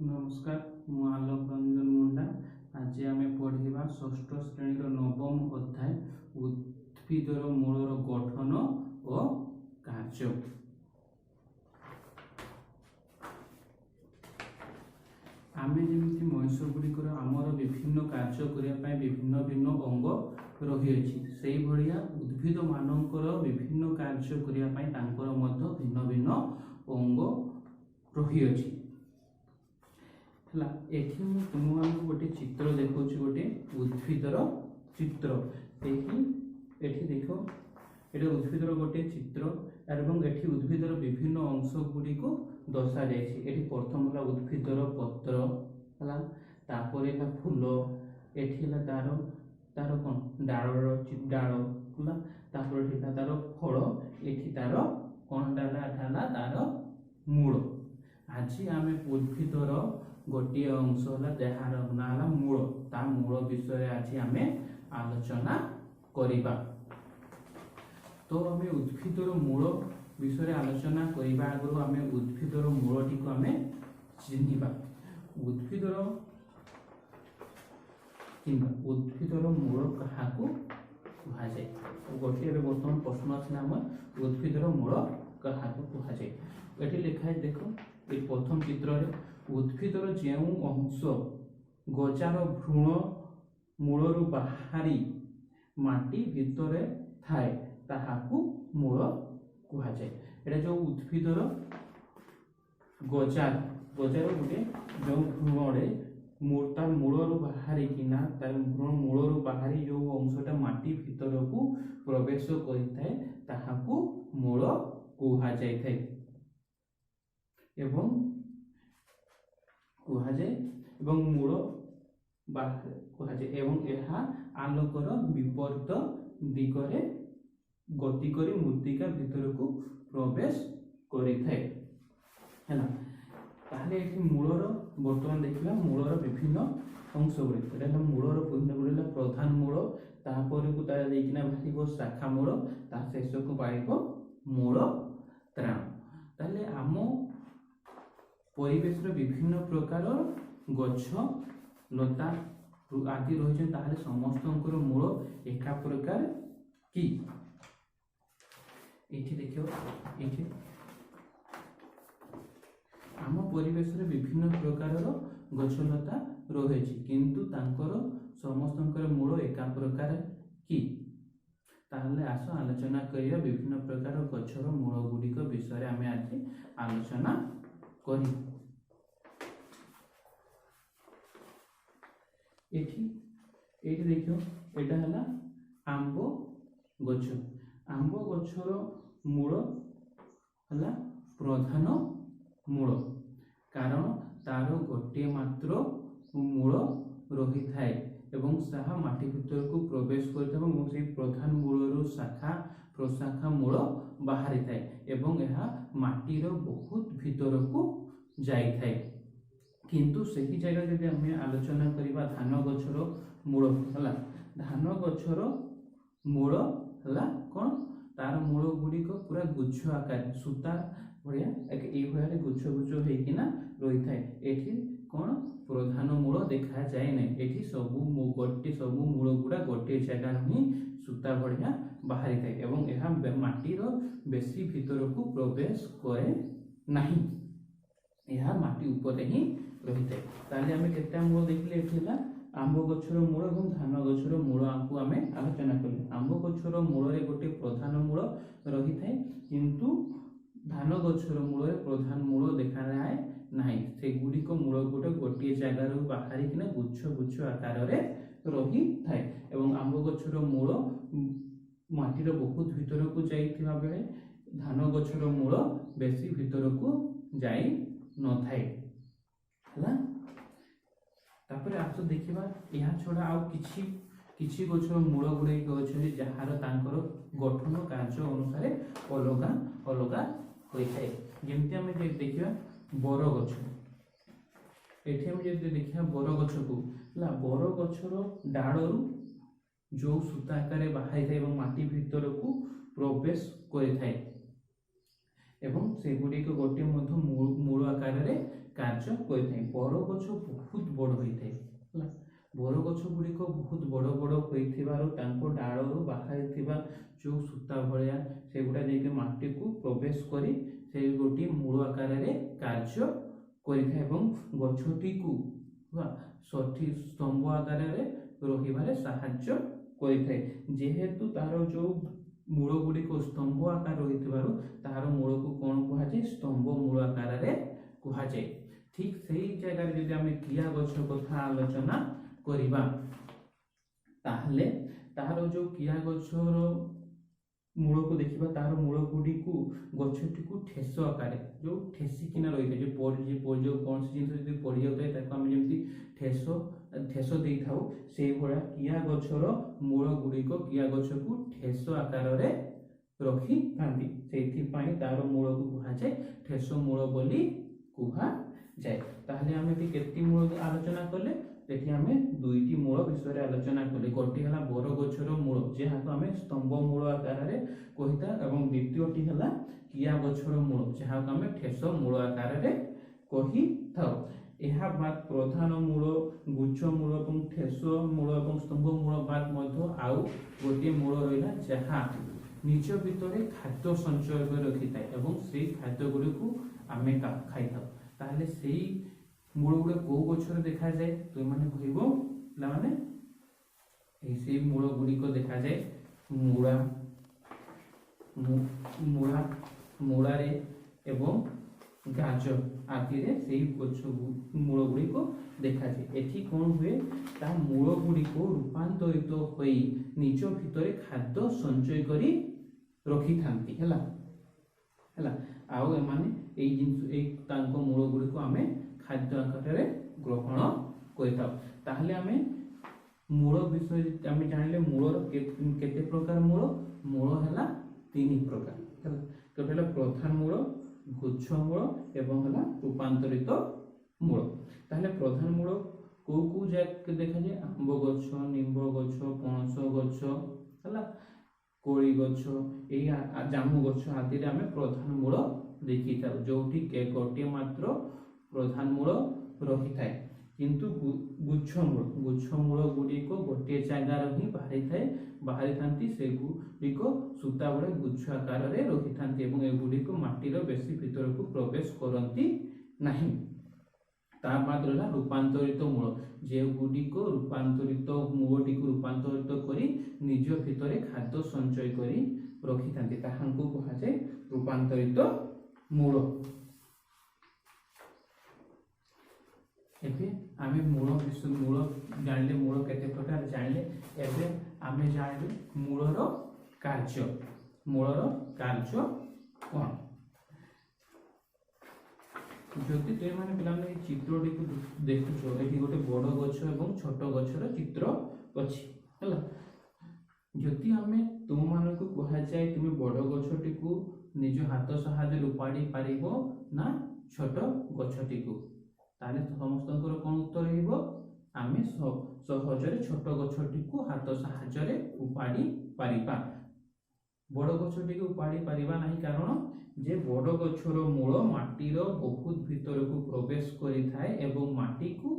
नमस्कार मु आलोक रंजन मुंडा। आज आम पढ़ा षष्ठ श्रेणी नवम अध्याय उद्भिदर मूलर गठन और कार्य। आम जमी मनुष्य गुड़िकर आमर विभिन्न कार्य करने विभिन्न भिन्न अंग रही से भाया उद्भिद मानकर विभिन्न कार्य करने भिन्न भिन्न अंग रही एठी मैं तुमको गोटे चित्र देखा गोटे उद्भिदर चित्र एठी देखो ये उद्भिदर गोटे चित्र एवं एठी उद्भिदर विभिन्न अंश गुड़ी को दर्शा जाए। प्रथम है उद्भिदर पत्र है तापर है फूल एठी तार तार कौन डाल डाल है तार फल एठी तार कौन डाला तार मूल। आज आम उद्भिदर गोटे अंश है जार ना मूल ता मूल विषय आज आम आलोचना करिबा। तो आम उद्भिदर मूल विषय आलोचना करने आगु आम उद्भिदर मूलटी को आम चिन्हिबा। उद्भिदर उद्भिदर मूल क्या कहुए गोटे बर्तमान प्रश्न अच्छे उद्भिदर मूल क्या कहुए ये लिखाई देख ये प्रथम चित्र उद्भिदर जो अंश गजार भ्रूण मूलर बाहरी माटी भितर थाए ताहाकू मूल कहुए। ये जो उद्भिदर गजार गजार गोटे जो भ्रूणे तार मूलर बाहरी किना तार भ्रूण मूलर बाहरी जो अंशटा माटी भितर को प्रवेश करिथाए ताहाकू मूल कहुए एवं मूल कहुए एवं यह आलोकर विपरीत दिगरे गति करी मृत्तिका भितर को प्रवेश करिथाए है। ताहले मूलर बर्तमान देखा मूलर विभिन्न अंश गुड़िक मूलर गुड़ा प्रधान मूल तापर को बाहर शाखा मूल ता शेष को पाइब मूल त्राण। ताहले आम परिवेश विभिन्न प्रकार गछ लता आदि रही समस्त मूल एका प्रकार कि देखो ये आम परिवेश विभिन्न प्रकार गछलता रही किंतु तांकर समस्त मूल एका प्रकार कि ताहले आस आलोचना करिया विभिन्न प्रकार गछर मूल गुड़िक विषय आम आज आलोचना करी। एठी देखो एटा हला आंब गछ आंब गछर मूल हला प्रधान मूल कारण तार गोटे मात्र मूल रही थाए एवं साहा माटी भीतर को प्रवेश करते प्रधान मूलर शाखा प्रशाखा मूल बाहरी थाए एवं यह माटीर बहुत भीतर को जाई थाए। किंतु सही जगह जब आम आलोचना करवा धान गछर मूल है धान गछर मूल है कौन तार मूल गुड़िक पूरा गुच्छ आकार सूता भाया ये गुच्छ गुच्छ होना रही थाए कौन प्रधान मूल देखा जाए ना ये सबू गोटे सबू मूल गुड़ा गोटे जगार ही सूता भाया बाहरी थाए एवं यह माटीर बेसी भीतर को प्रवेश करे नहीं यह माटी ऊपर ही रही थाए। ताले आम केते मूल देखले आंब गछर मूल और धान गछर मूल को आम आलोचना कले। आंब गछर मूल गोटे प्रधान मूल रही थाए किंतु धान गछर मूल प्रधान मूल देखा जाए ना से गुड़िक मूल गोटे गोटे जगार बाहरी किना गुच्छ गुच्छ आकार रही थाए एवं आंब गछर मूल माटीर बहुत भीतर को जाइथिबा बेले धान गछर मूल बेसी भीतर को जाई न थाए है। तापर आस देखा यह छड़ा आउ किछि गछर मूल गुड़ाक अच्छे जार तांकर गठन कार्य अनुसार अलग अलग होता है। जमती आम देखा बर गछ ये देखा बर गछ को बर गछर डालू जो सूता आकार बाहरी थाए माटी भीतर को प्रवेश करे थाए एवं से गुड़िक गोटे मूल आकार କାର୍ଯ୍ୟ କରିଥାଏ। ବର ଗଛ ବହୁତ ବଡ଼ ହୋଇଥାଏ ହେଲା। ବର ଗଛ ଗୁଡ଼ିକ ବହୁତ ବଡ଼ ବଡ଼ ହୋଇଥିବାରୁ ତାଙ୍କ ଡାଳରୁ ବାହାରିଥିବା ଯେଉଁ ସୂତା ଭଳିଆ ସେଗୁଡ଼ା ଯାଇକି ମାଟିକୁ ପ୍ରବେଶ କରି ସେ ଗୋଟିଏ ମୂଳ ଆକାରରେ କାର୍ଯ୍ୟ କରିଥାଏ ଏବଂ ଗଛଟିକୁ ସଠିକ ସ୍ତମ୍ଭ ଆକାରରେ ରହିବାରେ ସାହାଯ୍ୟ କରିଥାଏ। ଯେହେତୁ ତାର ଯେଉଁ ମୂଳ ଗୁଡ଼ିକ ସ୍ତମ୍ଭ ଆକାର ରହିଥିବାରୁ ତାହାର ମୂଳକୁ କ'ଣ କୁହାଯାଏ? ସ୍ତମ୍ଭ ମୂଳ ଆକାରରେ କୁହାଯାଏ। ଠିକ୍ ସେଇ ଜାଗାରେ ଯଦି ଆମେ କିଆ ଗଛ କଥା ଆଲୋଚନା କରିବା ତାହେଲେ ତାହାର ଯେଉଁ କିଆ ଗଛର ମୂଳକୁ ଦେଖିବା, ତାହାର ମୂଳ ଗୁଡ଼ିକୁ ଗଛଟିକୁ ଠେସ ଆକାରରେ ଯେଉଁ ଠେସିକିନା ରହିଥାଏ, ଯେଉଁ କୌଣସି ଜିନିଷ ଯଦି ପଡ଼ିଯାଉଥାଏ ତାକୁ ଆମେ ଯେମିତି ଠେସ ଦେଇଥାଉ, ସେଇଭଳିଆ କିଆ ଗଛର ମୂଳ ଗୁଡ଼ିକ କିଆ ଗଛକୁ ଠେସ ଆକାରରେ ରଖିଥାନ୍ତି। ସେଇଥିପାଇଁ ତାର ମୂଳକୁ କୁହାଯାଏ ଠେସ ମୂଳ ବୋଲି କୁହାଯାଏ। ତାହେଲେ ଆମେ ଏଠି କେତେ ମୂଳ ଆଲୋଚନା କଲେ? ଏଠି ଆମେ ଦୁଇଟି ମୂଳ ବିଷୟରେ ଆଲୋଚନା କଲେ। ଗୋଟିଏ ହେଲା ବର ଗଛର ମୂଳ, ଯାହାକୁ ଆମେ ସ୍ତମ୍ଭ ମୂଳ ଆକାରରେ କହିଥାଉ, ଏବଂ ଦ୍ୱିତୀୟଟି ହେଲା କିଆ ଗଛର ମୂଳ, ଯାହାକୁ ଆମେ ଠେସ ମୂଳ ଆକାରରେ କହିଥାଉ। ଏହା ବାଦ ପ୍ରଧାନ ମୂଳ, ଗୁଚ୍ଛ ମୂଳ ଏବଂ ଠେସ ମୂଳ ଏବଂ ସ୍ତମ୍ଭ ମୂଳ ବାଦ ମଧ୍ୟ ଆଉ ଗୋଟିଏ ମୂଳ ରହିଲା, ଯାହା ନିଜ ଭିତରେ ଖାଦ୍ୟ ସଞ୍ଚୟ କରି ରଖିଥାଏ ଏବଂ ସେଇ ଖାଦ୍ୟ ଗୁଡ଼ିକୁ ଆମେ ଖାଇଥାଉ। ତାହେଲେ ସେଇ ମୂଳ ଗୁଡିକ କୋଉ ଗଛରେ ଦେଖାଯାଏ? ତୁମମାନେ କହିବ ପିଲାମାନେ, ସେଇ ମୂଳ ଗୁଡ଼ିକ ଦେଖାଯାଏ ମୂଳାରେ ଏବଂ ଗାଜର ଆଦିରେ ସେଇ ଗଛ ମୂଳ ଗୁଡ଼ିକ ଦେଖାଯାଏ। ଏଠି କ'ଣ ହୁଏ? ତା ମୂଳ ଗୁଡ଼ିକ ରୂପାନ୍ତରିତ ହୋଇ ନିଜ ଭିତରେ ଖାଦ୍ୟ ସଞ୍ଚୟ କରି ରଖିଥାନ୍ତି ହେଲା। ଆଉ ଏମାନେ ଏଇ ତାଙ୍କ ମୂଳ ଗୁଡ଼ିକୁ ଆମେ ଖାଦ୍ୟ ଆକାରରେ ଗ୍ରହଣ କରିଥାଉ। ତାହେଲେ ଆମେ ମୂଳ ବିଷୟରେ ଆମେ ଜାଣିଲେ ମୂଳର କେତେ ପ୍ରକାର ମୂଳ? ମୂଳ ହେଲା 3 ପ୍ରକାର ହେଲା। ଗୋଟେ ହେଲା ପ୍ରଧାନ ମୂଳ, ଗୁଚ୍ଛ ମୂଳ ଏବଂ ହେଲା ରୂପାନ୍ତରିତ ମୂଳ। ତାହେଲେ ପ୍ରଧାନ ମୂଳ କୋଉ କୋଉ ଜାଗାରେ ଦେଖାଯାଏ? ଆମ୍ବ ଗଛ, ନିମ୍ବ ଗଛ, ପଣସ ଗଛ ହେଲା, କୋଳି ଗଛ, ଏଇ ଜାମୁ ଗଛ ଆଦିରେ ଆମେ ପ୍ରଧାନ ମୂଳ ଦେଖିଥାଉ, ଯୋଉଠି ଗୋଟିଏ ମାତ୍ର ପ୍ରଧାନ ମୂଳ ରହିଥାଏ। କିନ୍ତୁ ଗୁଚ୍ଛ ମୂଳ ଗୁଡ଼ିକ ଗୋଟିଏ ଜାଗାରେ ହିଁ ବାହାରିଥାନ୍ତି। ସେଗୁଡ଼ିକ ସୂତା ଭଳି ଗୁଚ୍ଛ ଆକାରରେ ରହିଥାନ୍ତି ଏବଂ ଏଗୁଡ଼ିକ ମାଟିର ବେଶୀ ଭିତରକୁ ପ୍ରବେଶ କରନ୍ତି ନାହିଁ। ତା ବାଦ ରହିଲା ରୂପାନ୍ତରିତ ମୂଳ, ଯେଉଁଗୁଡ଼ିକ ମୂଳଟିକୁ ରୂପାନ୍ତରିତ କରି ନିଜ ଭିତରେ ଖାଦ୍ୟ ସଞ୍ଚୟ କରି ରଖିଥାନ୍ତି, ତାହାଙ୍କୁ କୁହାଯାଏ ରୂପାନ୍ତରିତ ମୂଳ। ଏବେ ଆମେ ମୂଳ ଜାଣିଲେ, ମୂଳ କେତେ ପ୍ରକାର ଜାଣିଲେ। ଏବେ ଆମେ ଜାଣିଲେ ମୂଳର କାର୍ଯ୍ୟ କ'ଣ? ଯଦି ତୁମେ ପିଲାମାନେ এই ଚିତ୍ରଟିକୁ ଦେଖୁଛ, ଏଠି ଗୋଟେ ବଡ଼ ଗଛ ଏବଂ ଛୋଟ ଗଛର ଚିତ୍ର ଅଛି ହେଲା। ଯଦି ଆମେ ତୁମମାନଙ୍କୁ କୁହାଯାଏ ତୁମେ ବଡ଼ ଗଛଟିକୁ ନିଜ ହାତ ସାହାଯ୍ୟରେ ଉପାଡ଼ି ପାରିବ ନା ଛୋଟ ଗଛଟିକୁ, ତାହେଲେ ସମସ୍ତଙ୍କର କ'ଣ ଉତ୍ତର ରହିବ? ଆମେ ସହଜରେ ଛୋଟ ଗଛଟିକୁ ହାତ ସାହାଯ୍ୟରେ ଉପାଡ଼ି ପାରିବା। ବଡ଼ ଗଛଟିକୁ ଉପାଡ଼ି ପାରିବା ନାହିଁ, କାରଣ ଯେ ବଡ଼ ଗଛର ମୂଳ ମାଟିର ବହୁତ ଭିତରକୁ ପ୍ରବେଶ କରିଥାଏ ଏବଂ ମାଟିକୁ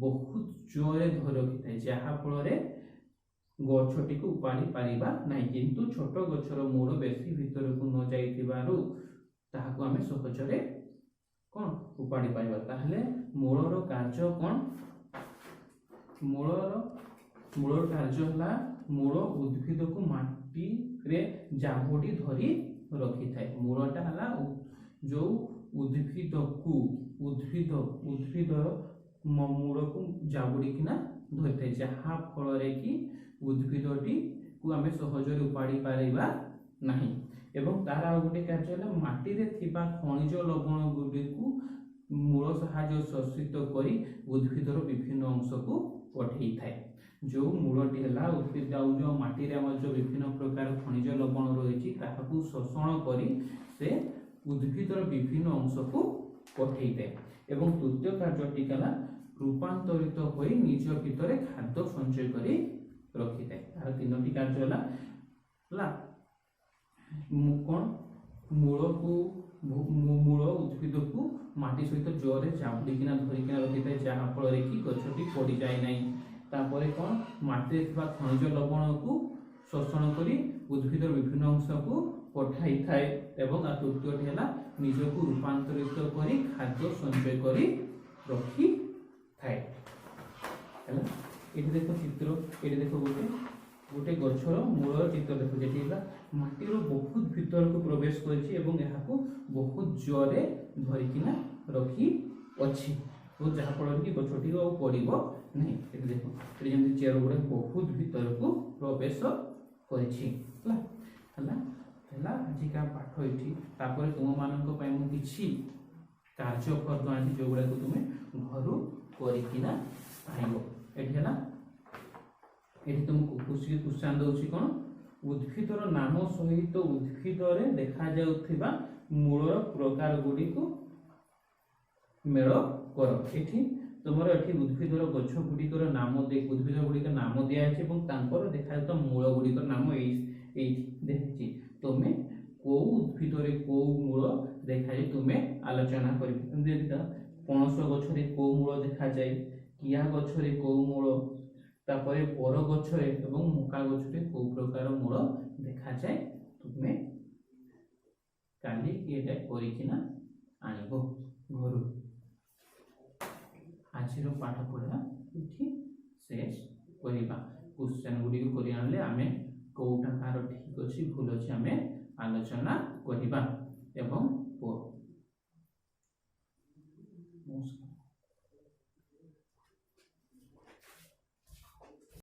ବହୁତ ଜୋରରେ ଧରି ରଖିଥାଏ, ଯାହା ଫଳରେ ଗଛଟିକୁ ଉପାଡ଼ି ପାରିବା ନାହିଁ। କିନ୍ତୁ ଛୋଟ ଗଛର ମୂଳ ବେଶୀ ଭିତରକୁ ନ ଯାଇଥିବାରୁ ତାହାକୁ ଆମେ ସହଜରେ କ'ଣ ଉପାଡ଼ି ପାରିବା। ତାହେଲେ ମୂଳର କାର୍ଯ୍ୟ କ'ଣ? ମୂଳର କାର୍ଯ୍ୟ ହେଲା ମୂଳ ଉଦ୍ଭିଦକୁ ମାଟିରେ ଜାବୁଡ଼ି ଧରି ରଖିଥାଏ। ମୂଳଟା ହେଲା ଯୋଉ ଉଦ୍ଭିଦର ମୂଳକୁ ଜାବୁଡ଼ିକିନା ଧରିଥାଏ, ଯାହା ଫଳରେ କି ଉଦ୍ଭିଦଟିକୁ ଆମେ ସହଜରେ ଉପାଡ଼ି ପାରିବା ନାହିଁ। ଏବଂ ତାର ଆଉ ଗୋଟେ କାର୍ଯ୍ୟ ହେଲା ମାଟିରେ ଥିବା ଖଣିଜ ଲବଣ ଗୁଡ଼ିକୁ ମୂଳ ସାହାଯ୍ୟ ଶୋଷିତ କରି ଉଦ୍ଭିଦର ବିଭିନ୍ନ ଅଂଶକୁ ପଠେଇଥାଏ। ଯେଉଁ ମୂଳଟି ହେଲା ଉଦ୍ଭିଦ ଆଉ ଯେଉଁ ମାଟିରେ ଆମର ଯେଉଁ ବିଭିନ୍ନ ପ୍ରକାର ଖଣିଜ ଲବଣ ରହିଛି ତାହାକୁ ଶୋଷଣ କରି ସେ ଉଦ୍ଭିଦର ବିଭିନ୍ନ ଅଂଶକୁ ପଠେଇଥାଏ। ଏବଂ ତୃତୀୟ କାର୍ଯ୍ୟଟି ହେଲା ରୂପାନ୍ତରିତ ହୋଇ ନିଜ ଭିତରେ ଖାଦ୍ୟ ସଞ୍ଚୟ କରି ରଖିଥାଏ। ତାର 3ଟି କାର୍ଯ୍ୟ ହେଲା କ'ଣ? ମୂଳ ଉଦ୍ଭିଦକୁ ମାଟି माटी सहित जोरे जाबुड़िकिना धरिकिना रखिଥାଏ जहाँ फल कि गछटी पड़ी जाए नहीं। तापर कौन माटी खनिज लवण को शोषण करी उद्भिद विभिन्न अंश को पठाई थाए एवं तृतीयटी है निजको रूपांतरित करी खाद्य संचय करी रखी थाए। ये देखो चित्र, ये देखो गोटे गोटे गछर मूल चित्र देखो जेटी माटीर बहुत भीतर को प्रवेश करिछि एवं यहाको बहुत जोरे धरिकिना रखी अछि तो जहाँ फल कि गछटी पड़िबो नहीं। ये देखो ये जेमति चेयर गुडे बहुत भीतर को प्रवेश करिछि हला आजिका पाठ ये तापर तुम मानक पय मु किछि कार्य करदो आनी जो गुडा को तुमे घरु करिकिना आइबो। एठी हला एठी तुमको क्वेश्चन दउछि कोन उद्भिदर नाम सहित उद्भिदरे देखा जाउथिबा मूलर प्रकार गुडी को मेल कर। एठी तुमर एठी उद्भिदर गछ गुडीकर नाम दे उद्भिद गुडीकर नाम दिया अछि एवं तांकर देखा जाउता मूल गुडीकर नाम एठी देखछि तुमे को उद्भिदरे को मूल देखा जाय तुमे आलोचना करिबो। एमि पणस गछरे को मूल देखा जाय, किया गछरे को मूल, तापरे बर गछरे एवं मका गछरे को प्रकार मूल देखा जाए तुमे काली एटा करिकिना आनिबो घरु। आजिर पाठ पढ़ा इठी शेष करिबा। क्वेश्चन गुडी को करि आनले आमे कोउटा कार ठीक अछि भूल अछि आमे आलोचना करिबा एवं नमस्कार।